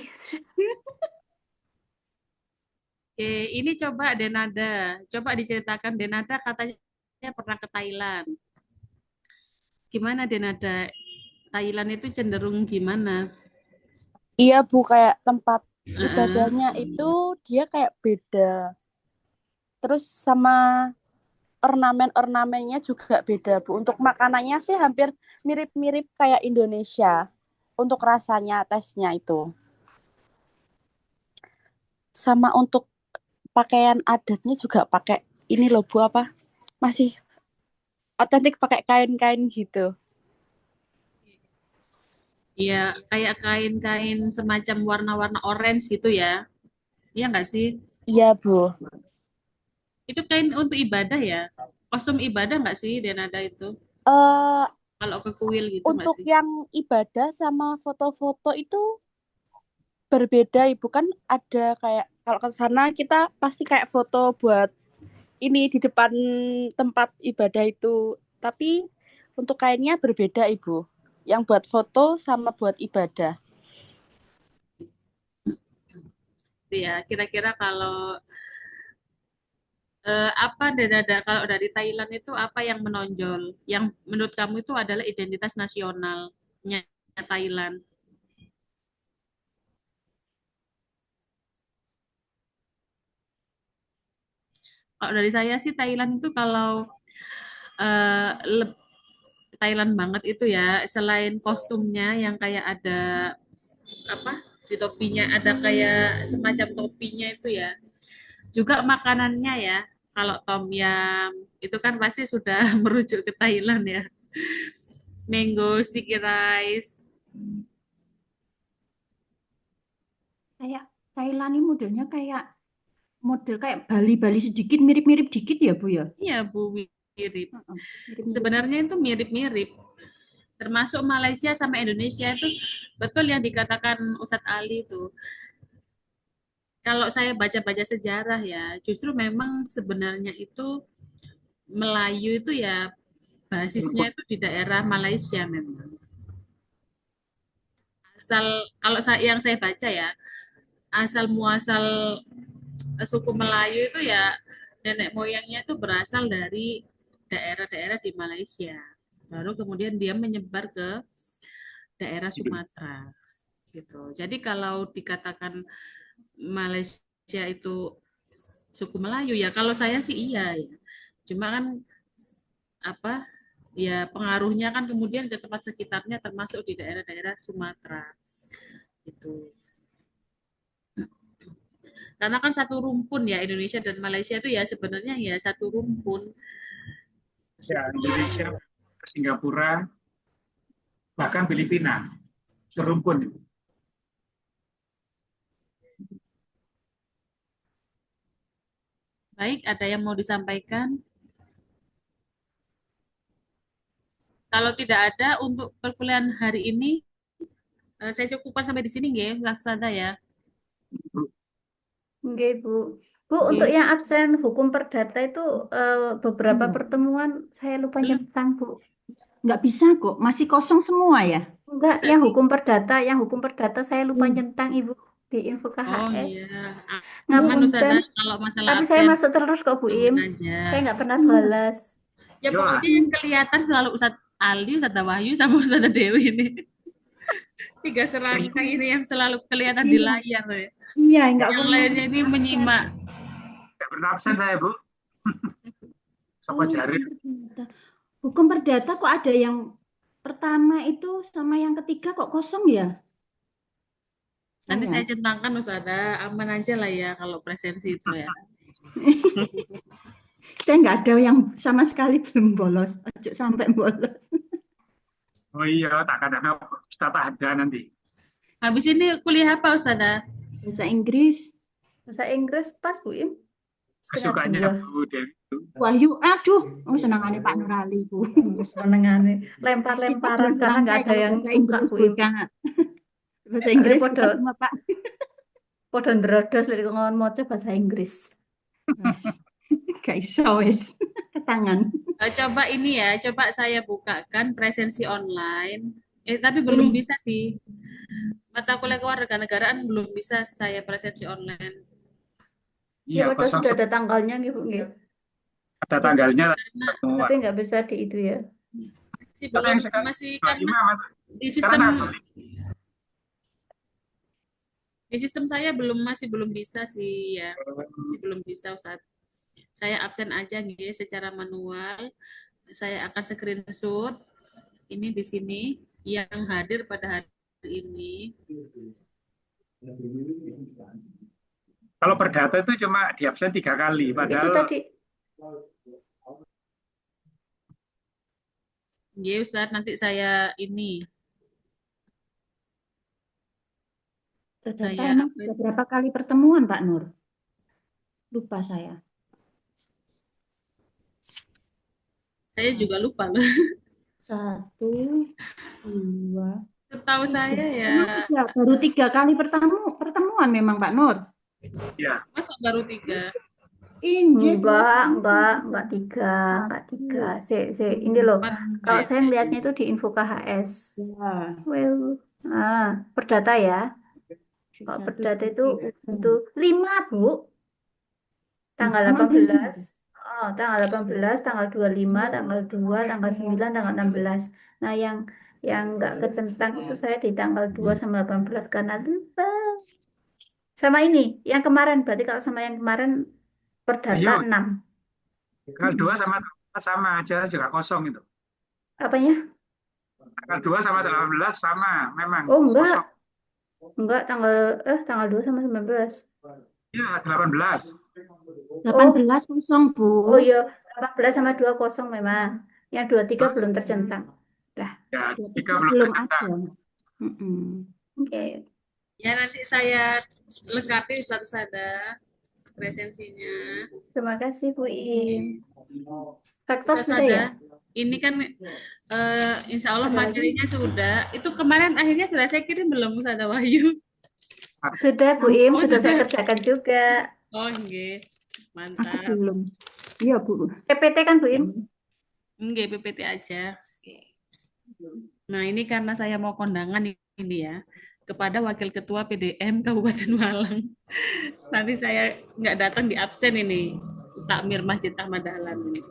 Oke, ini coba Denada. Coba diceritakan Denada katanya pernah ke Thailand. Gimana Denada? Thailand itu cenderung gimana? Iya Bu, kayak tempat Heeh. ibadahnya itu dia kayak beda. Terus sama ornamen-ornamennya juga beda Bu. Untuk makanannya sih hampir mirip-mirip kayak Indonesia. Untuk rasanya, tesnya itu. Sama untuk pakaian adatnya juga pakai ini loh Bu, apa? Masih otentik pakai kain-kain gitu. Iya, kayak kain-kain semacam warna-warna orange gitu ya. Iya nggak sih? Iya Bu. Itu kain untuk ibadah ya? Kostum ibadah nggak sih Denada itu? Eh Kalau ke kuil gitu nggak untuk sih? yang ibadah sama foto-foto itu berbeda Ibu, kan ada kayak kalau ke sana kita pasti kayak foto buat ini di depan tempat ibadah itu. Tapi untuk kainnya berbeda Ibu. Yang buat foto sama buat ibadah. Itu ya, kira-kira kalau apa Denada kalau dari Thailand itu apa yang menonjol? Yang menurut kamu itu adalah identitas nasionalnya Thailand? Kalau dari saya sih Thailand itu kalau eh, le- Thailand banget itu ya, selain kostumnya yang kayak ada apa di topinya ada kayak semacam topinya itu ya, juga makanannya ya. Kalau tom yum itu kan pasti sudah merujuk ke Thailand ya. Mango sticky rice. Kayak Thailand ini modelnya kayak model kayak Bali-Bali sedikit mirip-mirip dikit ya Bu ya. Iya Bu, mirip. Heeh, mirip-mirip Sebenarnya dikit. itu mirip-mirip. Termasuk Malaysia sama Indonesia itu betul yang dikatakan Ustadz Ali itu. Kalau saya baca-baca sejarah ya, justru memang sebenarnya itu Melayu itu ya basisnya itu di daerah Malaysia memang. Asal kalau yang saya baca ya, asal muasal suku Melayu itu ya nenek moyangnya itu berasal dari daerah-daerah di Malaysia. Baru kemudian dia menyebar ke daerah Sumatera gitu. Jadi kalau dikatakan Malaysia itu suku Melayu ya kalau saya sih iya ya. Cuma kan apa ya pengaruhnya kan kemudian ke tempat sekitarnya termasuk di daerah-daerah Sumatera gitu. Karena kan satu rumpun ya Indonesia dan Malaysia itu ya sebenarnya ya satu rumpun. Ya, Indonesia, Singapura, bahkan Filipina, serumpun itu. Baik, ada yang mau disampaikan? Kalau tidak ada untuk perkuliahan hari ini Saya cukupkan sampai di sini nggih, Ustazah ya. Nggih, Bu. Bu, untuk Nggih. yang absen hukum perdata itu beberapa pertemuan saya lupa Belum. nyentang, Bu. Nggak bisa kok, masih kosong semua ya. Enggak, Masa yang sih? hukum perdata saya lupa Hmm. nyentang, Ibu, di info Oh KHS. iya. Aman Ngapunten. Ustazah kalau masalah Tapi saya absen masuk terus kok, Bu aman Im. aja. Saya nggak pernah balas. Ya Yolah. pokoknya yang kelihatan selalu Ustadz Ali, Ustazah Wahyu sama Ustazah Dewi ini. Tiga serangkai ini yang selalu kelihatan di Iya, layar ya. iya, nggak Yang pernah. lainnya ini menyimak. Nggak pernah absen saya, Bu. Sapa Oh, jari. hukum perdata kok ada yang pertama itu sama yang ketiga kok kosong ya? Nanti saya Saya. centangkan Ustazah, aman aja lah ya kalau presensi itu ya. Saya nggak ada yang sama sekali belum bolos. Ojo sampai bolos. Oh iya, tak kadang Ustaz ada nanti. Habis ini kuliah apa Ustazah? Bahasa Inggris. Bahasa Inggris pas, Bu Im. Setengah Kesukaannya dua. Bu Dewi. Wahyu, aduh, oh senangannya Pak Nurali, Bu. Senengane. Kita Lempar-lemparan belum karena nggak berantai ada kalau yang bahasa suka, Inggris, Bu Im. bukan. Bahasa Inggris Podo kita semua, Pak. podo ndrodos lek ngomong maca bahasa Inggris. Gak iso wis. Ketangan. Coba ini ya, coba saya bukakan presensi online. Tapi belum Ini. bisa sih. Mata kuliah kewarganegaraan belum bisa saya presensi online. Ya, Iya, padahal kosong. sudah ada tanggalnya, Bu. Nggih. Ada tanggalnya. Tapi nggak bisa di itu ya. Masih Kalau belum, yang sekarang masih karena 25, di sekarang sistem aku di sistem saya masih belum bisa sih ya. Masih belum bisa Ustaz. Saya absen aja nih secara manual. Saya akan screenshot ini di sini yang hadir pada hari ini. kalau perdata itu cuma di absen 3 kali, Itu padahal tadi. Ya Ustaz, nanti saya ini Perdata saya emang sudah berapa kali pertemuan, Pak Nur? Lupa saya. juga lupa loh. 1, 2. Setahu saya ya, Ya, baru 3 kali pertemuan memang Pak Nur. ya masa baru 3? Injek. Enggak tiga. Ini loh. Kalau saya ngelihatnya itu di info KHS. Ya. Well, perdata ya. Kalau perdata itu 5, Bu. Tanggal 18. Oh, tanggal 18, tanggal 25, tanggal 2, tanggal 9, tanggal 16. Nah, yang nggak kecentang itu saya di tanggal 2 sama 18 karena lupa. Sama ini, yang kemarin. Berarti kalau sama yang kemarin perdata Ayo. 6. tanggal 2 sama aja juga kosong itu. Apanya? Tanggal 2 sama 18 sama, memang. Oh, enggak. Kosong. Enggak, tanggal 2 sama 19. Iya, 18. 18 kosong, Bu. Oh iya, 18 sama 2 kosong memang. Yang 23 belum tercentang. Ya, 23 3 belum belum tercentang. ada. Mm-mm. Oke. Ya nanti saya lengkapi satu-satu presensinya. Terima kasih, Bu Im. Faktor Ustaz sudah ya? Ini kan insya Allah Ada lagi? materinya sudah. Itu kemarin akhirnya sudah saya kirim belum Ustazah Wahyu? Sudah, Bu Im. Oh, Sudah saya sudah. kerjakan juga. Oh, nggih. Aku Mantap. belum. Iya, Bu. PPT kan, Bu Im? Nggih, PPT aja. Nah, ini karena saya mau kondangan ini ya kepada Wakil Ketua PDM Kabupaten Malang. Nanti saya nggak datang di absen ini. Takmir Masjid Ahmad Dahlan ini.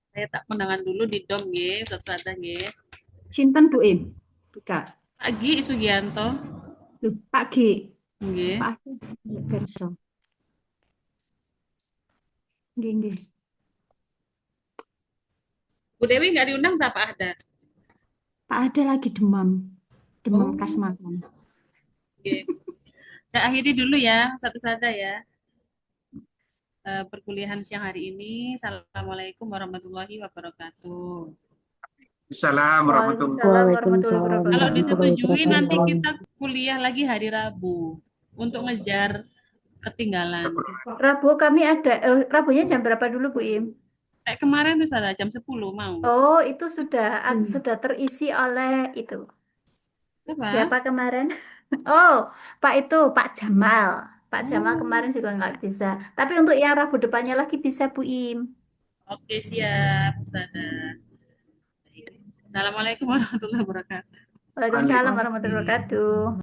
Saya tak kondangan dulu di dom nggih, satu-satu nggih. Sinten, Bu Im? Buka. Pak Gi Sugianto. Loh, Pak G. Nggih. Pak G. Verso. Nggih. Bu Dewi nggak diundang tak Pak Ada? Pak ada lagi demam. Demam khas makan. Oke. Saya akhiri dulu ya, satu-satu ya. Perkuliahan siang hari ini. Assalamualaikum warahmatullahi wabarakatuh. Assalamualaikum warahmatullahi Waalaikumsalam warahmatullahi Kalau wabarakatuh. disetujui nanti kita kuliah lagi hari Rabu untuk ngejar ketinggalan. Rabu kami ada, Rabunya jam berapa dulu, Bu Im? Kemarin tuh salah jam 10 mau. Oh, itu sudah terisi oleh itu. Apa? Siapa kemarin? Oh, Pak itu, Pak Jamal. Pak Jamal kemarin juga nggak bisa. Tapi untuk yang Rabu depannya lagi bisa Bu Im. Oke, siap, Ustazah. Assalamualaikum warahmatullahi wabarakatuh. Waalaikumsalam warahmatullahi wabarakatuh.